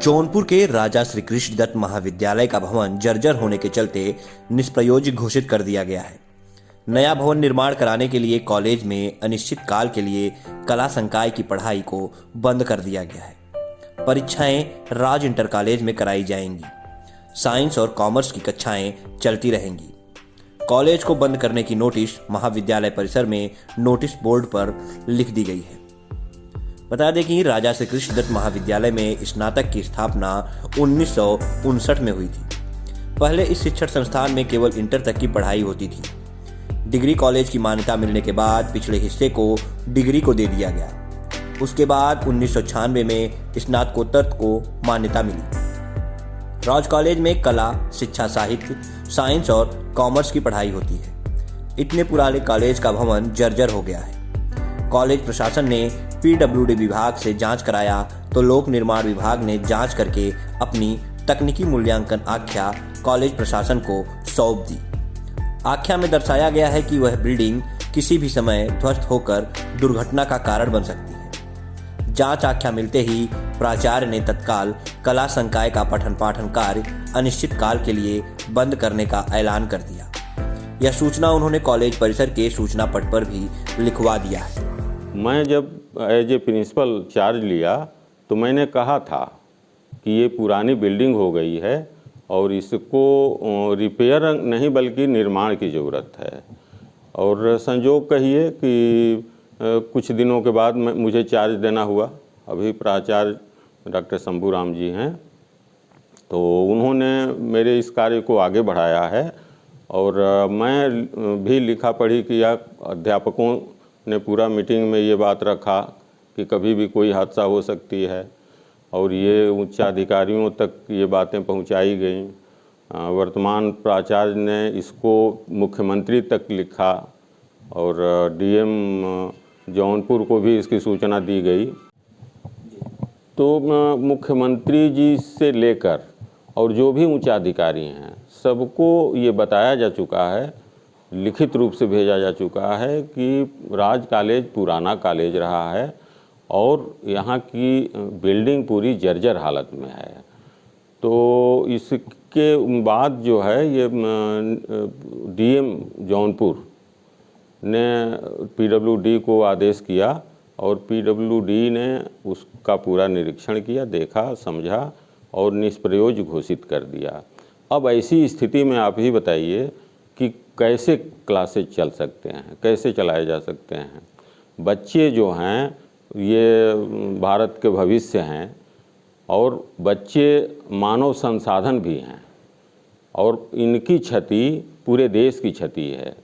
जौनपुर के राजा श्री कृष्ण दत्त महाविद्यालय का भवन जर्जर होने के चलते निष्प्रयोज्य घोषित कर दिया गया है। नया भवन निर्माण कराने के लिए कॉलेज में अनिश्चित काल के लिए कला संकाय की पढ़ाई को बंद कर दिया गया है। परीक्षाएं राज इंटर कॉलेज में कराई जाएंगी। साइंस और कॉमर्स की कक्षाएं चलती रहेंगी। कॉलेज को बंद करने की नोटिस महाविद्यालय परिसर में नोटिस बोर्ड पर लिख दी गई है। बता दें कि राजा श्री कृष्ण दत्त महाविद्यालय में स्नातक की स्थापना 1959 में हुई थी। पहले इस शिक्षण संस्थान में केवल इंटर तक की पढ़ाई होती थी। डिग्री कॉलेज की मान्यता मिलने के बाद पिछले हिस्से को डिग्री को दे दिया गया। उसके बाद 1996 में स्नातकोत्तर को मान्यता मिली। राज कॉलेज में कला, शिक्षा, साहित्य, साइंस और कॉमर्स की पढ़ाई होती है। इतने पुराने कॉलेज का भवन जर्जर हो गया है। कॉलेज प्रशासन ने पीडब्ल्यूडी विभाग से जांच कराया तो लोक निर्माण विभाग ने जांच करके अपनी तकनीकी मूल्यांकन आख्या कॉलेज प्रशासन को सौंप दी। आख्या में दर्शाया गया है कि वह बिल्डिंग किसी भी समय ध्वस्त होकर दुर्घटना का कारण बन सकती है। जांच आख्या मिलते ही प्राचार्य ने तत्काल कला संकाय का पठन पाठन कार्य अनिश्चित काल के लिए बंद करने का ऐलान कर दिया। यह सूचना उन्होंने कॉलेज परिसर के सूचना पट पर भी लिखवा दिया है। मैं जब एज ए प्रिंसिपल चार्ज लिया तो मैंने कहा था कि ये पुरानी बिल्डिंग हो गई है और इसको रिपेयर नहीं बल्कि निर्माण की ज़रूरत है। और संजोग कहिए कि कुछ दिनों के बाद मुझे चार्ज देना हुआ। अभी प्राचार्य डॉक्टर शंभू राम जी हैं, तो उन्होंने मेरे इस कार्य को आगे बढ़ाया है। और मैं भी लिखा पढ़ी किया। अध्यापकों ने पूरा मीटिंग में ये बात रखा कि कभी भी कोई हादसा हो सकती है और ये उच्चाधिकारियों तक ये बातें पहुंचाई गई। वर्तमान प्राचार्य ने इसको मुख्यमंत्री तक लिखा और डीएम जौनपुर को भी इसकी सूचना दी गई। तो मुख्यमंत्री जी से लेकर और जो भी उच्चाधिकारी हैं सबको ये बताया जा चुका है, लिखित रूप से भेजा जा चुका है कि राज कॉलेज पुराना कॉलेज रहा है और यहाँ की बिल्डिंग पूरी जर्जर हालत में है। तो इसके बाद जो है ये डीएम जौनपुर ने पीडब्ल्यूडी को आदेश किया और पीडब्ल्यूडी ने उसका पूरा निरीक्षण किया, देखा, समझा और निष्प्रयोज्य घोषित कर दिया। अब ऐसी स्थिति में आप ही बताइए कि कैसे क्लासेज चल सकते हैं, कैसे चलाए जा सकते हैं। बच्चे जो हैं ये भारत के भविष्य हैं और बच्चे मानव संसाधन भी हैं और इनकी क्षति पूरे देश की क्षति है।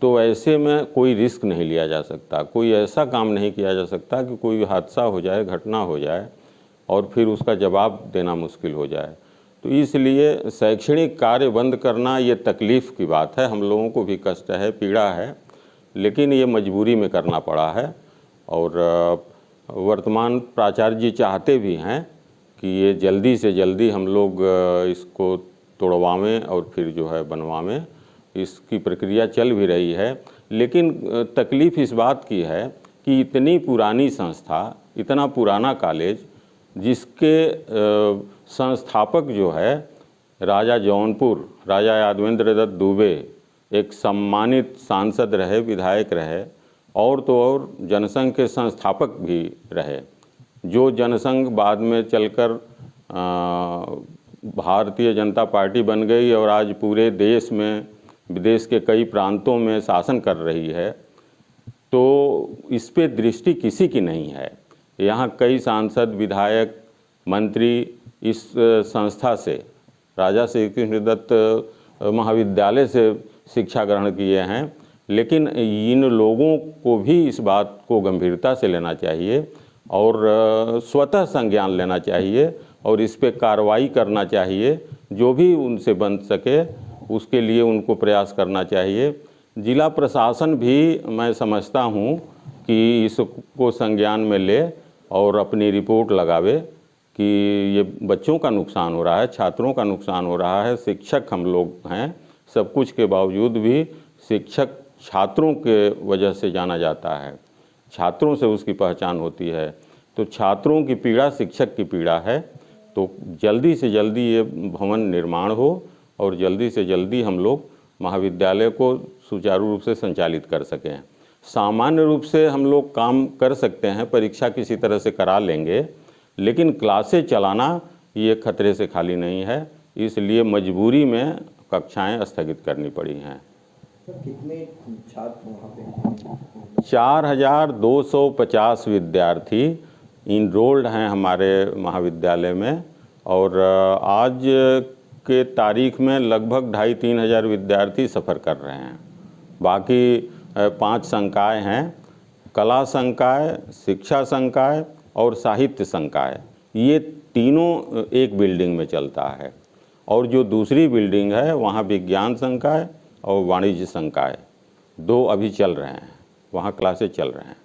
तो ऐसे में कोई रिस्क नहीं लिया जा सकता, कोई ऐसा काम नहीं किया जा सकता कि कोई हादसा हो जाए, घटना हो जाए और फिर उसका जवाब देना मुश्किल हो जाए। तो इसलिए शैक्षणिक कार्य बंद करना ये तकलीफ़ की बात है। हम लोगों को भी कष्ट है, पीड़ा है, लेकिन ये मजबूरी में करना पड़ा है। और वर्तमान प्राचार्य जी चाहते भी हैं कि ये जल्दी से जल्दी हम लोग इसको तोड़वावें और फिर जो है बनवावें। इसकी प्रक्रिया चल भी रही है, लेकिन तकलीफ़ इस बात की है कि इतनी पुरानी संस्था, इतना पुराना कॉलेज जिसके संस्थापक जो है राजा जौनपुर, राजा यादवेंद्र दत्त दुबे एक सम्मानित सांसद रहे, विधायक रहे और तो और जनसंघ के संस्थापक भी रहे। जो जनसंघ बाद में चलकर भारतीय जनता पार्टी बन गई और आज पूरे देश में, विदेश के कई प्रांतों में शासन कर रही है। तो इस पे दृष्टि किसी की नहीं है। यहाँ कई सांसद, विधायक, मंत्री इस संस्था से, राजा श्री कृष्ण दत्त महाविद्यालय से शिक्षा ग्रहण किए हैं। लेकिन इन लोगों को भी इस बात को गंभीरता से लेना चाहिए और स्वतः संज्ञान लेना चाहिए और इस पे कार्रवाई करना चाहिए। जो भी उनसे बन सके उसके लिए उनको प्रयास करना चाहिए। जिला प्रशासन भी मैं समझता हूँ कि इसको संज्ञान में ले और अपनी रिपोर्ट लगावे कि ये बच्चों का नुकसान हो रहा है, छात्रों का नुकसान हो रहा है। शिक्षक हम लोग हैं, सब कुछ के बावजूद भी शिक्षक छात्रों के वजह से जाना जाता है, छात्रों से उसकी पहचान होती है। तो छात्रों की पीड़ा शिक्षक की पीड़ा है। तो जल्दी से जल्दी ये भवन निर्माण हो और जल्दी से जल्दी हम लोग महाविद्यालय को सुचारू रूप से संचालित कर सकें। सामान्य रूप से हम लोग काम कर सकते हैं, परीक्षा किसी तरह से करा लेंगे, लेकिन क्लासें चलाना ये खतरे से खाली नहीं है, इसलिए मजबूरी में कक्षाएं स्थगित करनी पड़ी हैं। कितने छात्र वहाँ पे? 4250 विद्यार्थी इनरोल्ड हैं हमारे महाविद्यालय में और आज के तारीख में लगभग 2,500-3 हज़ार विद्यार्थी सफ़र कर रहे हैं। बाकी 5 संकाय हैं, कला संकाय, शिक्षा संकाय और साहित्य संकाय। ये तीनों एक बिल्डिंग में चलता है और जो दूसरी बिल्डिंग है वहाँ विज्ञान संकाय और वाणिज्य संकाय 2 अभी चल रहे हैं, वहाँ क्लासेस चल रहे हैं।